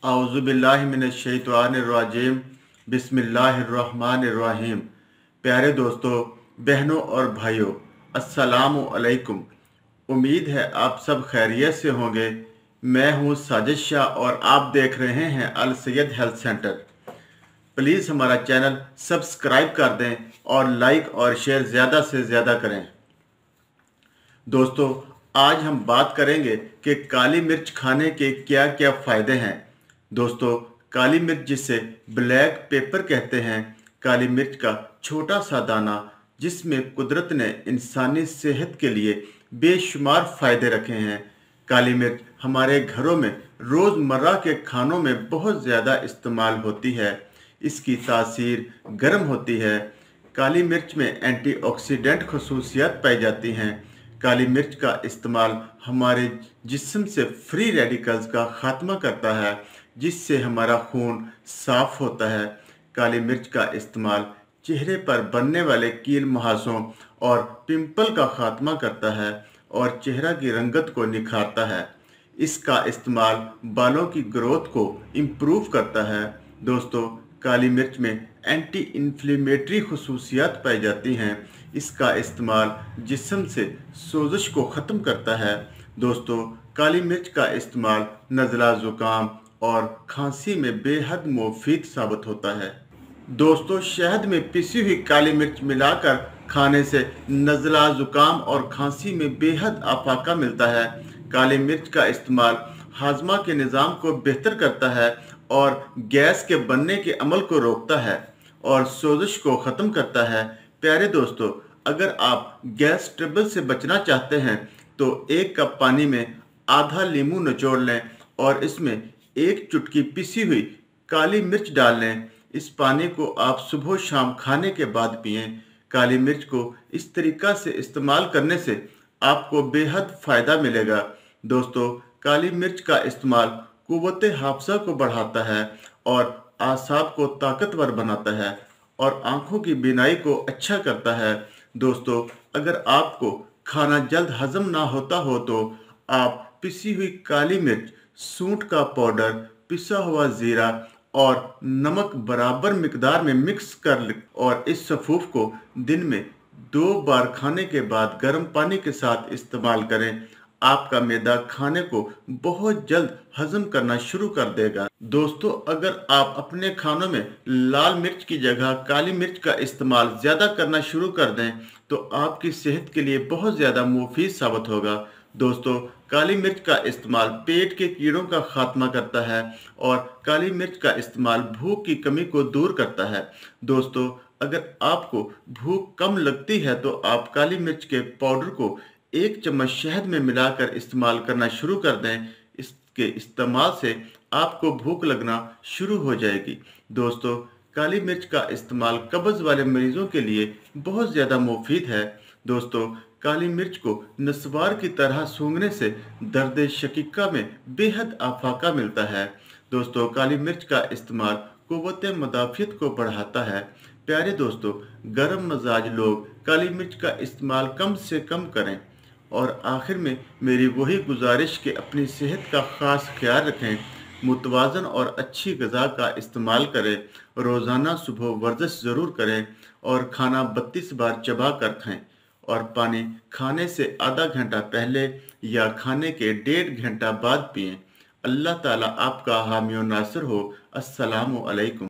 आउज़ुबिल्लाहिमिनश्शैतानिर्रजीम बिस्मिल्लाहिर्रहमानिर्रहीम। प्यारे दोस्तों, बहनों और भाइयों, अस्सलामु अलैकुम। उम्मीद है आप सब खैरियत से होंगे। मैं हूं साजिद शाह और आप देख रहे हैं अल सैयद हेल्थ सेंटर। प्लीज़ हमारा चैनल सब्सक्राइब कर दें और लाइक और शेयर ज़्यादा से ज़्यादा करें। दोस्तों, आज हम बात करेंगे कि काली मिर्च खाने के क्या क्या फ़ायदे हैं। दोस्तों, काली मिर्च जिसे ब्लैक पेपर कहते हैं, काली मिर्च का छोटा सा दाना जिसमें कुदरत ने इंसानी सेहत के लिए बेशुमार फ़ायदे रखे हैं। काली मिर्च हमारे घरों में रोज़मर्रा के खानों में बहुत ज़्यादा इस्तेमाल होती है। इसकी तासीर गर्म होती है। काली मिर्च में एंटीऑक्सीडेंट खसूसियात पाई जाती हैं। काली मिर्च का इस्तेमाल हमारे जिस्म से फ्री रेडिकल्स का खात्मा करता है, जिससे हमारा खून साफ होता है। काली मिर्च का इस्तेमाल चेहरे पर बनने वाले कील मुहासों और पिंपल का खात्मा करता है और चेहरा की रंगत को निखारता है। इसका इस्तेमाल बालों की ग्रोथ को इम्प्रूव करता है। दोस्तों, काली मिर्च में एंटी इन्फ्लेमेटरी खसूसियात पाई जाती हैं। इसका इस्तेमाल जिस्म से सोजिश को ख़त्म करता है। दोस्तों, काली मिर्च का इस्तेमाल नज़ला, ज़ुकाम और खांसी में बेहद मुफीद साबित होता है। दोस्तों, शहद में पिसी हुई काली मिर्च मिलाकर खाने से नज़ला, ज़ुकाम और खांसी में बेहद आफाका मिलता है। काली मिर्च का इस्तेमाल हाजमा के निज़ाम को बेहतर करता है और गैस के बनने के अमल को रोकता है और सोजिश को ख़त्म करता है। प्यारे दोस्तों, अगर आप गैस ट्रबल से बचना चाहते हैं तो 1 कप पानी में आधा नींबू निचोड़ लें और इसमें 1 चुटकी पिसी हुई काली मिर्च डाल लें। इस पानी को आप सुबह शाम खाने के बाद पिएं। काली मिर्च को इस तरीक़ा से इस्तेमाल करने से आपको बेहद फ़ायदा मिलेगा। दोस्तों, काली मिर्च का इस्तेमाल कुव्वत हाफ़ज़ा को बढ़ाता है और आसाब को ताकतवर बनाता है और आँखों की बीनाई को अच्छा करता है। दोस्तों, अगर आपको खाना जल्द हज़म ना होता हो तो आप पिसी हुई काली मिर्च, सूंठ का पाउडर, पिसा हुआ ज़ीरा और नमक बराबर मिकदार में मिक्स कर लें और इस सफ़ूफ को दिन में 2 बार खाने के बाद गर्म पानी के साथ इस्तेमाल करें। आपका मैदा खाने को बहुत जल्द हजम करना शुरू कर देगा। दोस्तों, अगर आप अपने खानों में लाल मिर्च की जगह काली मिर्च का इस्तेमाल ज़्यादा करना शुरू कर दें तो आपकी सेहत के लिए बहुत ज़्यादा मुफीद साबित होगा। दोस्तों, काली मिर्च का इस्तेमाल पेट के कीड़ों का खात्मा करता है और काली मिर्च का इस्तेमाल भूख की कमी को दूर करता है। दोस्तों, अगर आपको भूख कम लगती है तो आप काली मिर्च के पाउडर को 1 चम्मच शहद में मिलाकर इस्तेमाल करना शुरू कर दें। इसके इस्तेमाल से आपको भूख लगना शुरू हो जाएगी। दोस्तों, काली मिर्च का इस्तेमाल कब्ज़ वाले मरीजों के लिए बहुत ज़्यादा मुफीद है। दोस्तों, काली मिर्च को नस्वार की तरह सूंघने से दर्द शकीका में बेहद आफाका मिलता है। दोस्तों, काली मिर्च का इस्तेमाल कुव्वत मुदाफ़ियत को बढ़ाता है। प्यारे दोस्तों, गर्म मजाज लोग काली मिर्च का इस्तेमाल कम से कम करें। और आखिर में मेरी वही गुजारिश कि अपनी सेहत का ख़ास ख्याल रखें, मुतवाज़न और अच्छी ग़िज़ा का इस्तेमाल करें, रोज़ाना सुबह वर्जिश ज़रूर करें और खाना 32 बार चबा कर खाएं और पानी खाने से आधा घंटा पहले या खाने के 1.5 घंटा बाद पिएं। अल्लाह ताला आपका हामी और नासिर हो। अस्सलामु अलैकुम।